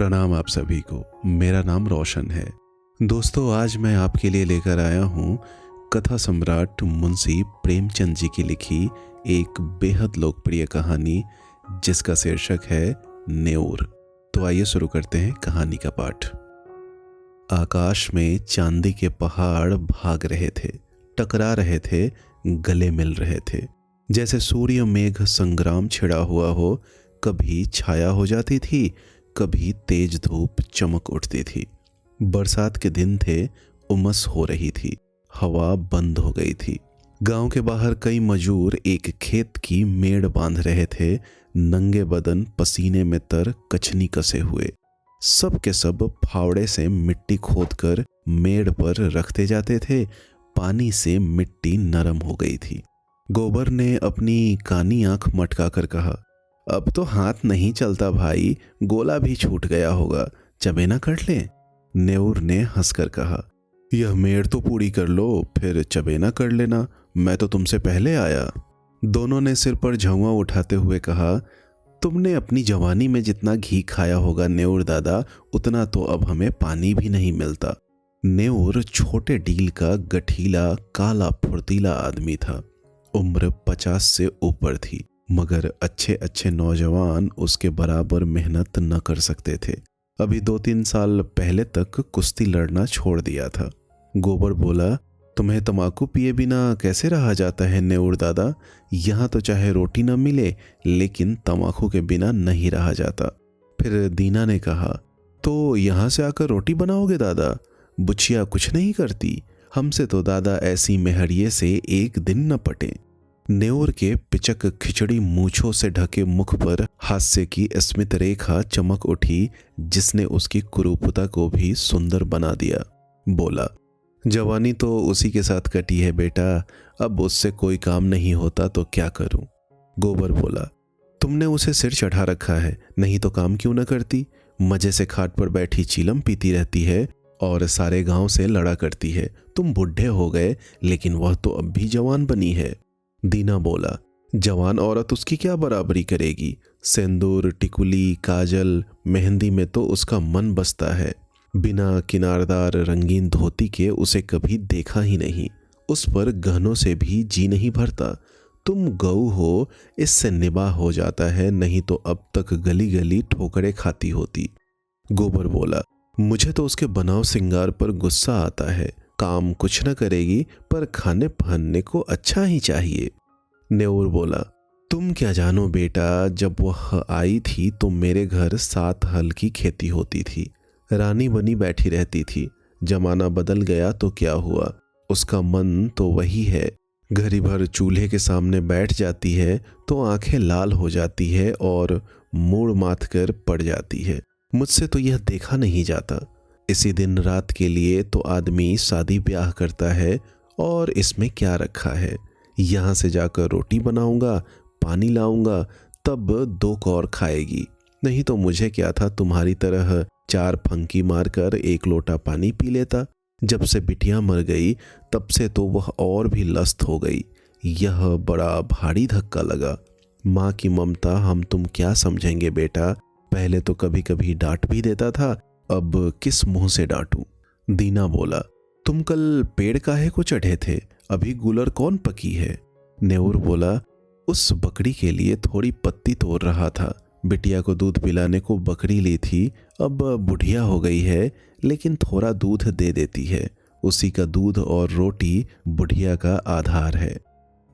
प्रणाम आप सभी को। मेरा नाम रोशन है। दोस्तों, आज मैं आपके लिए लेकर आया हूँ कथा सम्राट मुंशी प्रेमचंद जी की लिखी एक बेहद लोकप्रिय कहानी जिसका शीर्षक है नेऊर। तो आइए शुरू करते हैं कहानी का पाठ। आकाश में चांदी के पहाड़ भाग रहे थे, टकरा रहे थे, गले मिल रहे थे। जैसे सूर्य मेघ संग्राम छिड़ा हुआ हो, कभी छाया हो जाती थी, कभी तेज धूप चमक उठती थी। बरसात के दिन थे, उमस हो रही थी, हवा बंद हो गई थी। गांव के बाहर कई मजूर एक खेत की मेड़ बांध रहे थे, नंगे बदन पसीने में तर कछनी कसे हुए। सब के सब फावड़े से मिट्टी खोदकर मेड़ पर रखते जाते थे। पानी से मिट्टी नरम हो गई थी। गोबर ने अपनी कानी आंख मटका कर कहा, अब तो हाथ नहीं चलता भाई, गोला भी छूट गया होगा, चबेना कर लें। नेऊर ने हंसकर कहा, यह मेड़ तो पूरी कर लो, फिर चबेना कर लेना, मैं तो तुमसे पहले आया। दोनों ने सिर पर झुआं उठाते हुए कहा, तुमने अपनी जवानी में जितना घी खाया होगा नेऊर दादा, उतना तो अब हमें पानी भी नहीं मिलता। नेऊर छोटे डील का गठीला काला फुर्तीला आदमी था। उम्र 50 से ऊपर थी, मगर अच्छे अच्छे नौजवान उसके बराबर मेहनत न कर सकते थे। अभी 2-3 साल पहले तक कुश्ती लड़ना छोड़ दिया था। गोबर बोला, तुम्हें तम्बाकू पिए बिना कैसे रहा जाता है नेऊर दादा? यहाँ तो चाहे रोटी न मिले, लेकिन तम्बाकू के बिना नहीं रहा जाता। फिर दीना ने कहा, तो यहाँ से आकर रोटी बनाओगे दादा? बुचिया कुछ नहीं करती? हमसे तो दादा ऐसी मेहरिये से एक दिन न पटे। नेऊर के पिचक खिचड़ी मूछों से ढके मुख पर हास्य की स्मित रेखा चमक उठी, जिसने उसकी कुरूपता को भी सुंदर बना दिया। बोला, जवानी तो उसी के साथ कटी है बेटा, अब उससे कोई काम नहीं होता तो क्या करूं? गोबर बोला, तुमने उसे सिर चढ़ा रखा है, नहीं तो काम क्यों न करती? मजे से खाट पर बैठी चीलम पीती रहती है और सारे गांव से लड़ा करती है। तुम बुढ़े हो गए, लेकिन वह तो अब भी जवान बनी है। दीना बोला, जवान औरत उसकी क्या बराबरी करेगी? सिंदूर, टिकुली, काजल, मेहंदी में तो उसका मन बसता है। बिना किनारदार रंगीन धोती के उसे कभी देखा ही नहीं। उस पर गहनों से भी जी नहीं भरता। तुम गऊ हो, इससे निबाह हो जाता है, नहीं तो अब तक गली गली ठोकरे खाती होती। गोबर बोला, मुझे तो उसके बनाव सिंगार पर गुस्सा आता है। काम कुछ न करेगी, पर खाने पहनने को अच्छा ही चाहिए। नेऊर बोला, तुम क्या जानो बेटा, जब वह आई थी तो मेरे घर 7 हल की खेती होती थी, रानी बनी बैठी रहती थी। जमाना बदल गया तो क्या हुआ, उसका मन तो वही है। घड़ी भर चूल्हे के सामने बैठ जाती है तो आंखें लाल हो जाती है और मूड़ माथ कर पड़ जाती है। मुझसे तो यह देखा नहीं जाता। इसी दिन रात के लिए तो आदमी शादी ब्याह करता है, और इसमें क्या रखा है? यहाँ से जाकर रोटी बनाऊंगा, पानी लाऊंगा, तब 2 कौर खाएगी। नहीं तो मुझे क्या था, तुम्हारी तरह 4 फंकी मारकर 1 लोटा पानी पी लेता। जब से बिटिया मर गई, तब से तो वह और भी लस्त हो गई। यह बड़ा भारी धक्का लगा। माँ की ममता हम तुम क्या समझेंगे बेटा? पहले तो कभी कभी डांट भी देता था, अब किस मुंह से डांटूं? दीना बोला, तुम कल पेड़ काहे को चढ़े थे? अभी गुलर कौन पकी है? नेऊर बोला, उस बकरी के लिए थोड़ी पत्ती तोड़ रहा था। बिटिया को दूध पिलाने को बकरी ली थी, अब बुढ़िया हो गई है, लेकिन थोड़ा दूध दे देती है। उसी का दूध और रोटी बुढ़िया का आधार है।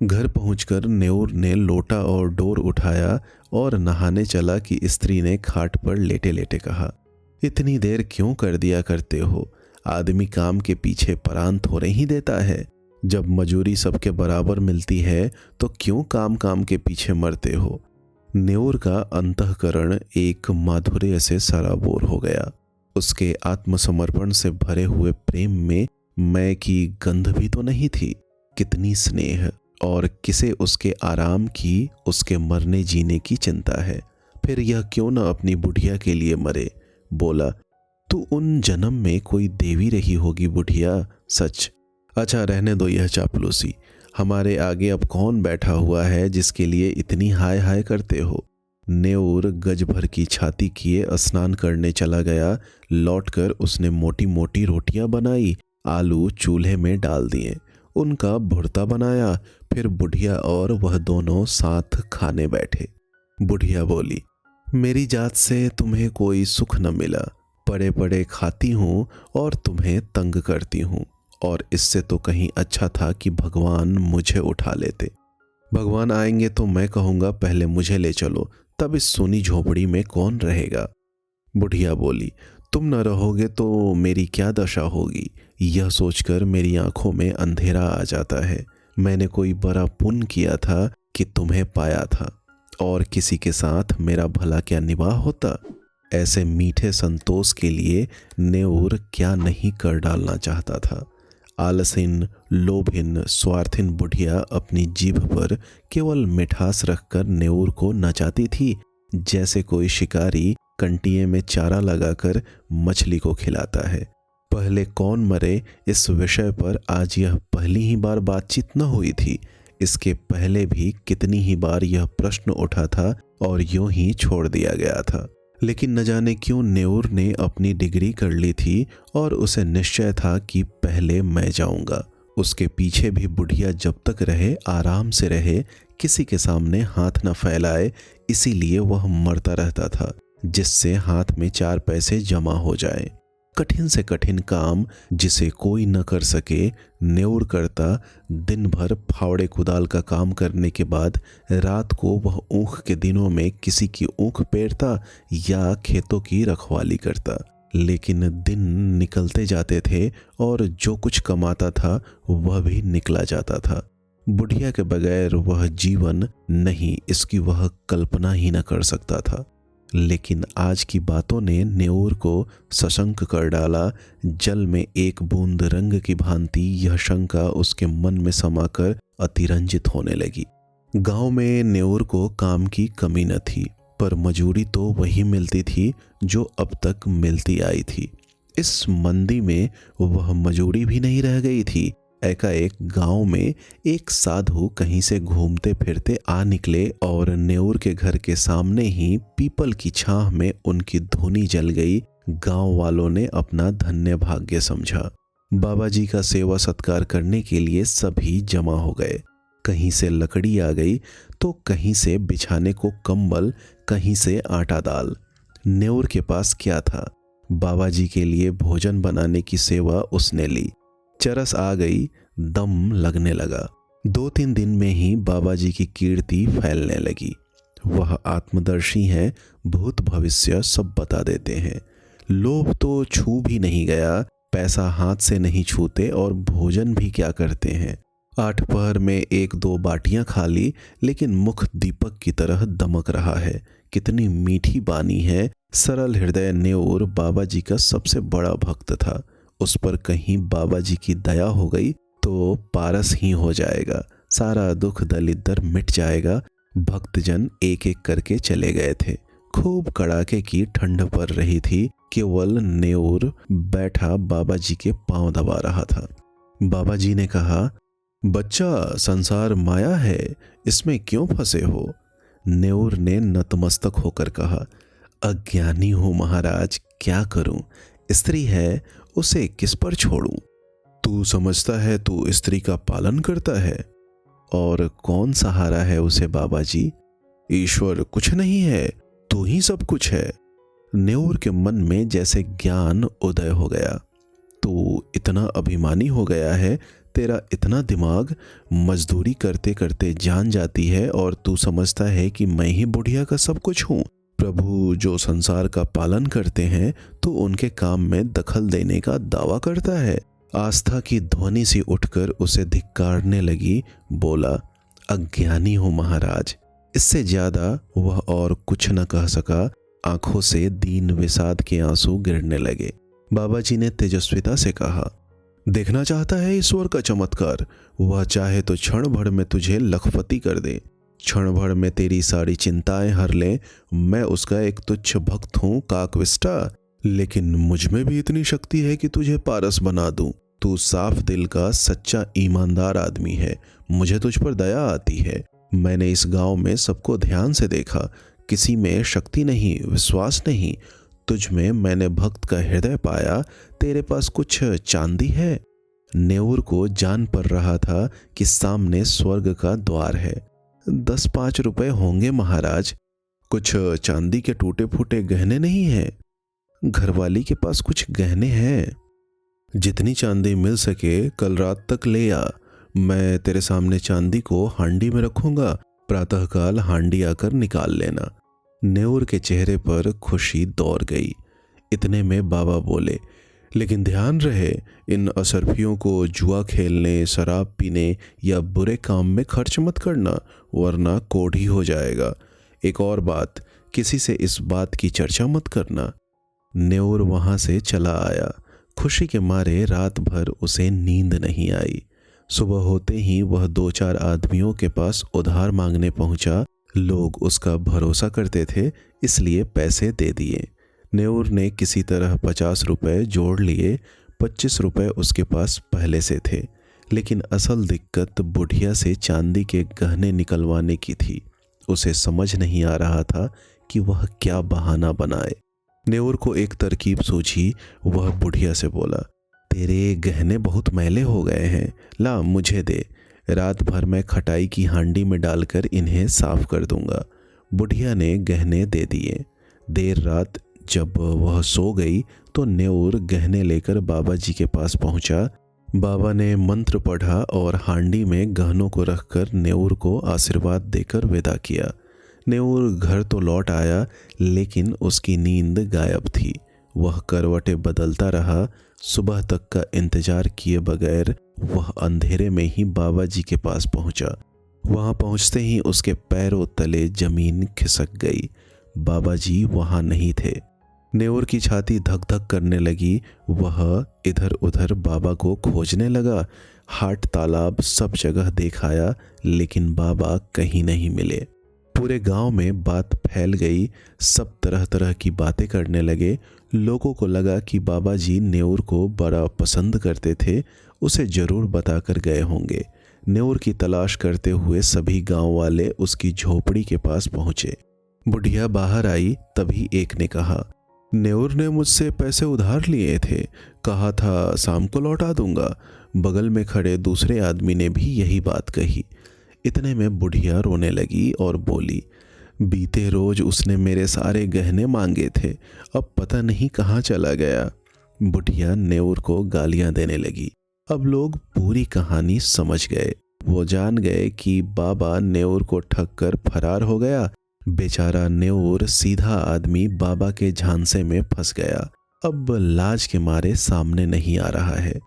घर पहुंचकर नेऊर ने लोटा और डोर उठाया और नहाने चला कि स्त्री ने खाट पर लेटे लेटे कहा, इतनी देर क्यों कर दिया करते हो? आदमी काम के पीछे परान थोड़े ही देता है। जब मजूरी सबके बराबर मिलती है तो क्यों काम काम के पीछे मरते हो? नेऊर का अंतःकरण एक माधुर्य से सराबोर हो गया। उसके आत्मसमर्पण से भरे हुए प्रेम में मैं की गंध भी तो नहीं थी। कितनी स्नेह, और किसे उसके आराम की, उसके मरने जीने की चिंता है। फिर यह क्यों न अपनी बुढ़िया के लिए मरे? बोला, तू उन जन्म में कोई देवी रही होगी बुढ़िया, सच। अच्छा, रहने दो यह चापलूसी। हमारे आगे अब कौन बैठा हुआ है जिसके लिए इतनी हाय हाय करते हो? नेऊर गज भर की छाती किए स्नान करने चला गया। लौटकर उसने मोटी मोटी रोटियां बनाई, आलू चूल्हे में डाल दिए, उनका भुर्ता बनाया। फिर बुढ़िया और वह दोनों साथ खाने बैठे। बुढ़िया बोली, मेरी जात से तुम्हें कोई सुख न मिला। पड़े पड़े खाती हूँ और तुम्हें तंग करती हूँ, और इससे तो कहीं अच्छा था कि भगवान मुझे उठा लेते। भगवान आएंगे तो मैं कहूँगा पहले मुझे ले चलो, तब इस सोनी झोपड़ी में कौन रहेगा। बुढ़िया बोली, तुम न रहोगे तो मेरी क्या दशा होगी। यह सोचकर मेरी आंखों में अंधेरा आ जाता है। मैंने कोई बड़ा पुण्य किया था कि तुम्हें पाया था, और किसी के साथ मेरा भला क्या निवाह होता। ऐसे मीठे संतोष के लिए नेऊर क्या नहीं कर डालना चाहता था। आलसीन, लोभिन, स्वार्थिन बुढ़िया अपनी जीभ पर केवल मिठास रखकर नेऊर को नचाती थी, जैसे कोई शिकारी कंटिए में चारा लगाकर मछली को खिलाता है। पहले कौन मरे इस विषय पर आज यह पहली ही बार बातचीत न हुई थी। इसके पहले भी कितनी ही बार यह प्रश्न उठा था और यूं ही छोड़ दिया गया था। लेकिन न जाने क्यों नेऊर ने अपनी डिग्री कर ली थी और उसे निश्चय था कि पहले मैं जाऊंगा। उसके पीछे भी बुढ़िया जब तक रहे आराम से रहे, किसी के सामने हाथ न फैलाए, इसीलिए वह मरता रहता था, जिससे हाथ में 4 पैसे जमा हो जाए। कठिन से कठिन काम जिसे कोई न कर सके नेऊर करता। दिन भर फावड़े कुदाल का काम करने के बाद रात को वह ऊख के दिनों में किसी की ऊख पेरता या खेतों की रखवाली करता। लेकिन दिन निकलते जाते थे और जो कुछ कमाता था वह भी निकला जाता था। बुढ़िया के बगैर वह जीवन नहीं, इसकी वह कल्पना ही न कर सकता था। लेकिन आज की बातों ने नेऊर को सशंक कर डाला। जल में एक बूंद रंग की भांति यह शंका उसके मन में समाकर अतिरंजित होने लगी। गांव में नेऊर को काम की कमी न थी, पर मजूरी तो वही मिलती थी जो अब तक मिलती आई थी। इस मंदी में वह मजूरी भी नहीं रह गई थी। एकाएक गांव में एक साधु कहीं से घूमते फिरते आ निकले और नेऊर के घर के सामने ही पीपल की छांव में उनकी धुनी जल गई। गांव वालों ने अपना धन्य भाग्य समझा। बाबा जी का सेवा सत्कार करने के लिए सभी जमा हो गए। कहीं से लकड़ी आ गई तो कहीं से बिछाने को कंबल, कहीं से आटा दाल। नेऊर के पास क्या था, बाबा जी के लिए भोजन बनाने की सेवा उसने ली। चरस आ गई, दम लगने लगा। 2-3 दिन में ही बाबा जी की कीर्ति फैलने लगी। वह आत्मदर्शी हैं, भूत भविष्य सब बता देते हैं। लोभ तो छू भी नहीं गया, पैसा हाथ से नहीं छूते और भोजन भी क्या करते हैं। 8 पहर में 1-2 बाटियां खा ली, लेकिन मुख दीपक की तरह दमक रहा है। कितनी मीठी बानी है। सरल हृदय नेऊर बाबा जी का सबसे बड़ा भक्त था। उस पर कहीं बाबा जी की दया हो गई तो पारस ही हो जाएगा, सारा दुख दलिद्र मिट जाएगा। भक्तजन एक एक करके चले गए थे। खूब कड़ाके की ठंड पड़ रही थी। केवल नेऊर बैठा बाबा जी के पांव दबा रहा था। बाबा जी ने कहा, बच्चा, संसार माया है, इसमें क्यों फंसे हो। नेऊर ने नतमस्तक होकर कहा, अज्ञानी हूं महाराज, क्या करूं। स्त्री है, उसे किस पर छोड़ूं। तू समझता है तू स्त्री का पालन करता है, और कौन सहारा है उसे बाबा जी। ईश्वर कुछ नहीं है, तू ही सब कुछ है। नेऊर के मन में जैसे ज्ञान उदय हो गया। तू इतना अभिमानी हो गया है, तेरा इतना दिमाग, मजदूरी करते करते जान जाती है और तू समझता है कि मैं ही बुढ़िया का सब कुछ हूं। प्रभु जो संसार का पालन करते हैं तो उनके काम में दखल देने का दावा करता है। आस्था की ध्वनि सी उठकर उसे धिक्कारने लगी। बोला, अज्ञानी हो महाराज। इससे ज्यादा वह और कुछ न कह सका। आंखों से दीन विषाद के आंसू गिरने लगे। बाबा जी ने तेजस्विता से कहा, देखना चाहता है ईश्वर का चमत्कार। वह चाहे तो क्षण भर में तुझे लखपति कर दे, क्षण भर में तेरी सारी चिंताएं हर ले। मैं उसका एक तुच्छ भक्त हूं, काकविष्टा, लेकिन मुझ में भी इतनी शक्ति है कि तुझे पारस बना दूं। तू साफ दिल का सच्चा ईमानदार आदमी है, मुझे तुझ पर दया आती है। मैंने इस गांव में सबको ध्यान से देखा, किसी में शक्ति नहीं, विश्वास नहीं। तुझ में मैंने भक्त का हृदय पाया। तेरे पास कुछ चांदी है? नेऊर को जान पड़ रहा था कि सामने स्वर्ग का द्वार है। 10-5 रुपए होंगे महाराज। कुछ चांदी के टूटे फूटे गहने नहीं हैं? घरवाली के पास कुछ गहने हैं। जितनी चांदी मिल सके कल रात तक ले आ। मैं तेरे सामने चांदी को हांडी में रखूंगा। प्रातःकाल हांडी आकर निकाल लेना। नेऊर के चेहरे पर खुशी दौड़ गई। इतने में बाबा बोले, लेकिन ध्यान रहे, इन असरफियों को जुआ खेलने, शराब पीने या बुरे काम में खर्च मत करना, वरना कोढ़ी हो जाएगा। एक और बात, किसी से इस बात की चर्चा मत करना। नेऊर वहां से चला आया। खुशी के मारे रात भर उसे नींद नहीं आई। सुबह होते ही वह 2-4 आदमियों के पास उधार मांगने पहुंचा। लोग उसका भरोसा करते थे, इसलिए पैसे दे दिए। नेऊर ने किसी तरह 50 रुपए जोड़ लिए। 25 रुपए उसके पास पहले से थे, लेकिन असल दिक्कत बुढ़िया से चांदी के गहने निकलवाने की थी। उसे समझ नहीं आ रहा था कि वह क्या बहाना बनाए। नेऊर को एक तरकीब सूझी। वह बुढ़िया से बोला, तेरे गहने बहुत मैले हो गए हैं, ला मुझे दे। रात भर मैं खटाई की हांडी में डालकर इन्हें साफ कर दूंगा। बुढ़िया ने गहने दे दिए। देर रात जब वह सो गई तो नेऊर गहने लेकर बाबा जी के पास पहुंचा। बाबा ने मंत्र पढ़ा और हांडी में गहनों को रखकर नेऊर को आशीर्वाद देकर विदा किया। नेऊर घर तो लौट आया, लेकिन उसकी नींद गायब थी। वह करवटें बदलता रहा। सुबह तक का इंतजार किए बगैर वह अंधेरे में ही बाबा जी के पास पहुंचा। वहां पहुंचते ही उसके पैरों तले जमीन खिसक गई। बाबा जी वहां नहीं थे। नेऊर की छाती धक धक करने लगी। वह इधर उधर बाबा को खोजने लगा। हाट तालाब सब जगह देखाया, लेकिन बाबा कहीं नहीं मिले। पूरे गांव में बात फैल गई। सब तरह तरह की बातें करने लगे। लोगों को लगा कि बाबा जी नेऊर को बड़ा पसंद करते थे, उसे जरूर बताकर गए होंगे। नेऊर की तलाश करते हुए सभी गांव वाले उसकी झोपड़ी के पास पहुंचे। बुढ़िया बाहर आई, तभी एक ने कहा, नेऊर ने मुझसे पैसे उधार लिए थे, कहा था शाम को लौटा दूंगा। बगल में खड़े दूसरे आदमी ने भी यही बात कही। इतने में बुढ़िया रोने लगी और बोली, बीते रोज उसने मेरे सारे गहने मांगे थे, अब पता नहीं कहाँ चला गया। बुढ़िया नेऊर को गालियां देने लगी। अब लोग पूरी कहानी समझ गए। वो जान गए कि बाबा नेऊर को ठग कर फरार हो गया। बेचारा नेऊर सीधा आदमी बाबा के झांसे में फंस गया। अब लाज के मारे सामने नहीं आ रहा है।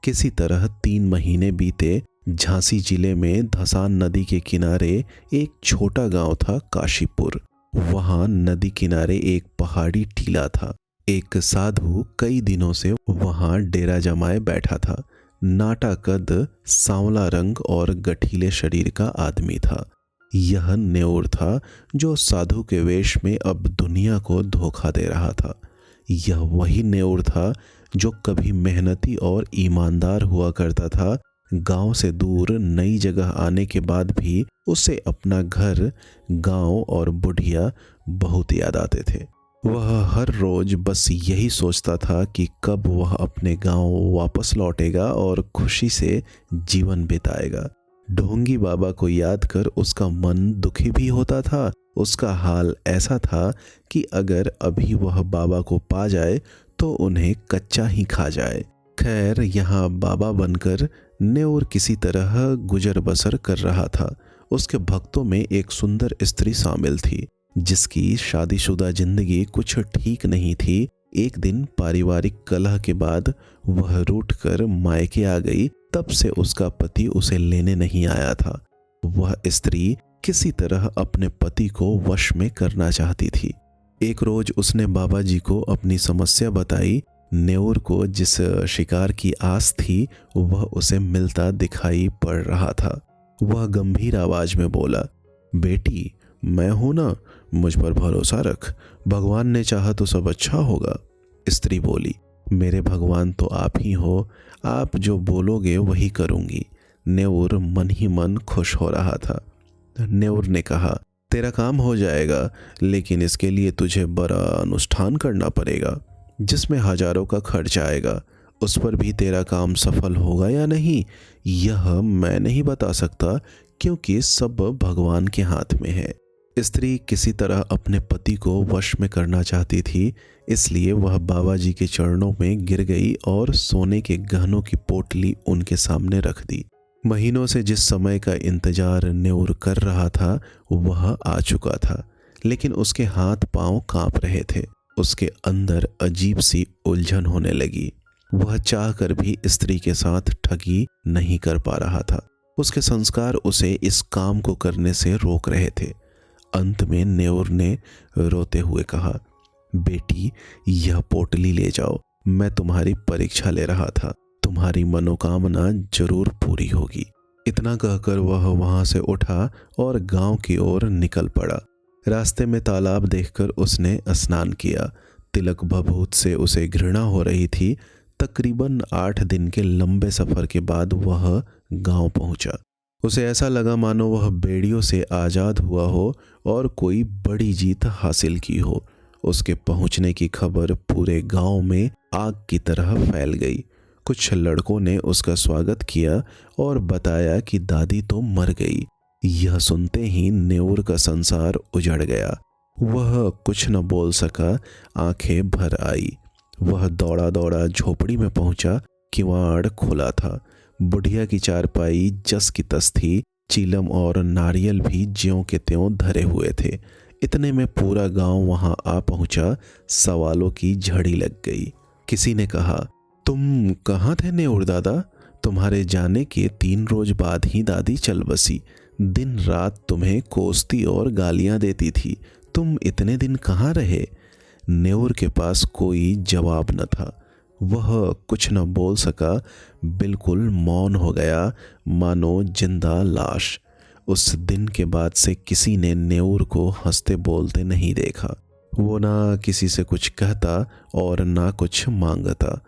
किसी तरह 3 महीने बीते। झांसी जिले में धसान नदी के किनारे एक छोटा गांव था, काशीपुर। वहां नदी किनारे एक पहाड़ी टीला था। एक साधु कई दिनों से वहां डेरा जमाए बैठा था। नाटा कद, सांवला रंग और गठीले शरीर का आदमी था। यह नेऊर था जो साधु के वेश में अब दुनिया को धोखा दे रहा था। यह वही नेऊर था जो कभी मेहनती और ईमानदार हुआ करता था। गांव से दूर नई जगह आने के बाद भी उसे अपना घर, गांव और बुढ़िया बहुत याद आते थे। वह हर रोज बस यही सोचता था कि कब वह अपने गांव वापस लौटेगा और खुशी से जीवन बिताएगा। ढोंगी बाबा को याद कर उसका मन दुखी भी होता था। उसका हाल ऐसा था कि अगर अभी वह बाबा को पा जाए तो उन्हें कच्चा ही खा जाए। खैर, यहाँ बाबा बनकर नेऊर किसी तरह गुजर बसर कर रहा था। उसके भक्तों में एक सुंदर स्त्री शामिल थी, जिसकी शादीशुदा जिंदगी कुछ ठीक नहीं थी। एक दिन पारिवारिक कलह के बाद वह रूठकर मायके आ गई। तब से उसका पति उसे लेने नहीं आया था। वह स्त्री किसी तरह अपने पति को वश में करना चाहती थी। एक रोज उसने बाबा जी को अपनी समस्या बताई। नेऊर को जिस शिकार की आस थी वह उसे मिलता दिखाई पड़ रहा था। वह गंभीर आवाज में बोला, बेटी मैं हूं ना, मुझ पर भरोसा रख, भगवान ने चाहा तो सब अच्छा होगा। स्त्री बोली, मेरे भगवान तो आप ही हो, आप जो बोलोगे वही करूंगी। नेऊर मन ही मन खुश हो रहा था। नेऊर ने कहा, तेरा काम हो जाएगा, लेकिन इसके लिए तुझे बड़ा अनुष्ठान करना पड़ेगा जिसमें हजारों का खर्च आएगा। उस पर भी तेरा काम सफल होगा या नहीं, यह मैं नहीं बता सकता, क्योंकि सब भगवान के हाथ में है। स्त्री किसी तरह अपने पति को वश में करना चाहती थी, इसलिए वह बाबा जी के चरणों में गिर गई और सोने के गहनों की पोटली उनके सामने रख दी। महीनों से जिस समय का इंतजार न्योर कर रहा था वह आ चुका था, लेकिन उसके हाथ पांव कांप रहे थे। उसके अंदर अजीब सी उलझन होने लगी। वह चाहकर भी स्त्री के साथ ठगी नहीं कर पा रहा था। उसके संस्कार उसे इस काम को करने से रोक रहे थे। अंत में न्योर ने रोते हुए कहा, बेटी, यह पोटली ले जाओ। मैं तुम्हारी परीक्षा ले रहा था। तुम्हारी मनोकामना जरूर पूरी होगी। इतना कहकर वह वहां से उठा और गांव की ओर निकल पड़ा। रास्ते में तालाब देखकर उसने स्नान किया। तिलक भभूत से उसे घृणा हो रही थी। तकरीबन 8 दिन के लंबे सफर के बाद वह गांव पहुंचा। उसे ऐसा लगा मानो वह बेड़ियों से आजाद हुआ हो और कोई बड़ी जीत हासिल की हो। उसके पहुंचने की खबर पूरे गांव में आग की तरह फैल गई। कुछ लड़कों ने उसका स्वागत किया और बताया कि दादी तो मर गई। यह सुनते ही न्योर का संसार उजड़ गया। वह कुछ न बोल सका, आंखें भर आई। वह दौड़ा दौड़ा झोपड़ी में पहुंचा। किवाड़ खुला था। बुढ़िया की चारपाई जस की तस थी। चीलम और नारियल भी ज्यों के त्यों धरे हुए थे। इतने में पूरा गांव वहां आ पहुंचा। सवालों की झड़ी लग गई। किसी ने कहा, तुम कहाँ थे न्योर दादा? तुम्हारे जाने के 3 रोज बाद ही दादी चल बसी। दिन रात तुम्हें कोसती और गालियां देती थी। तुम इतने दिन कहाँ रहे? न्योर के पास कोई जवाब न था। वह कुछ न बोल सका। बिल्कुल मौन हो गया, मानो जिंदा लाश। उस दिन के बाद से किसी ने न्योर को हंसते बोलते नहीं देखा। वो ना किसी से कुछ कहता और ना कुछ मांगता।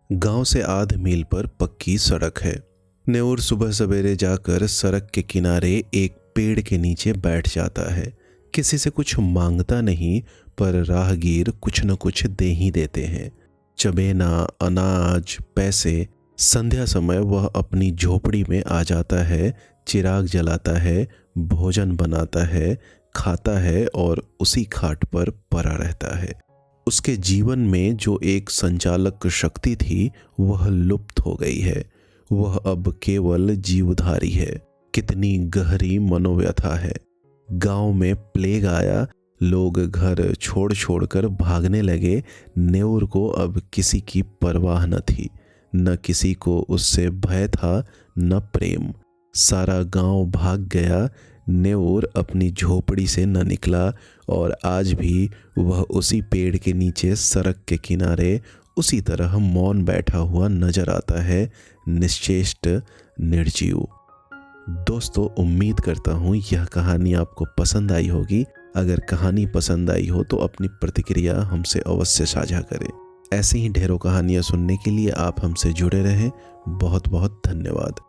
गांव से आध मील पर पक्की सड़क है। न्योर सुबह सवेरे जाकर सड़क के किनारे एक पेड़ के नीचे बैठ जाता है। किसी से कुछ मांगता नहीं, पर राहगीर कुछ न कुछ दे ही देते हैं। चबेना, अनाज, पैसे। संध्या समय वह अपनी झोपड़ी में आ जाता है, चिराग जलाता है, भोजन बनाता है, खाता है और उसी खाट पर पड़ा रहता है। उसके जीवन में जो एक संचालक शक्ति थी वह लुप्त हो गई है। वह अब केवल जीवधारी है। कितनी गहरी मनोव्यथा है। गांव में प्लेग आया। लोग घर छोड़ छोड़कर भागने लगे। न्योर को अब किसी की परवाह न थी। न किसी को उससे भय था, न प्रेम। सारा गांव भाग गया। न्योर अपनी झोपड़ी से न निकला और आज भी वह उसी पेड़ के नीचे सड़क के किनारे उसी तरह मौन बैठा हुआ नजर आता है, निश्चेष्ट, निर्जीव। दोस्तों, उम्मीद करता हूँ यह कहानी आपको पसंद आई होगी। अगर कहानी पसंद आई हो तो अपनी प्रतिक्रिया हमसे अवश्य साझा करें। ऐसे ही ढेरों कहानियाँ सुनने के लिए आप हमसे जुड़े रहें। बहुत बहुत धन्यवाद।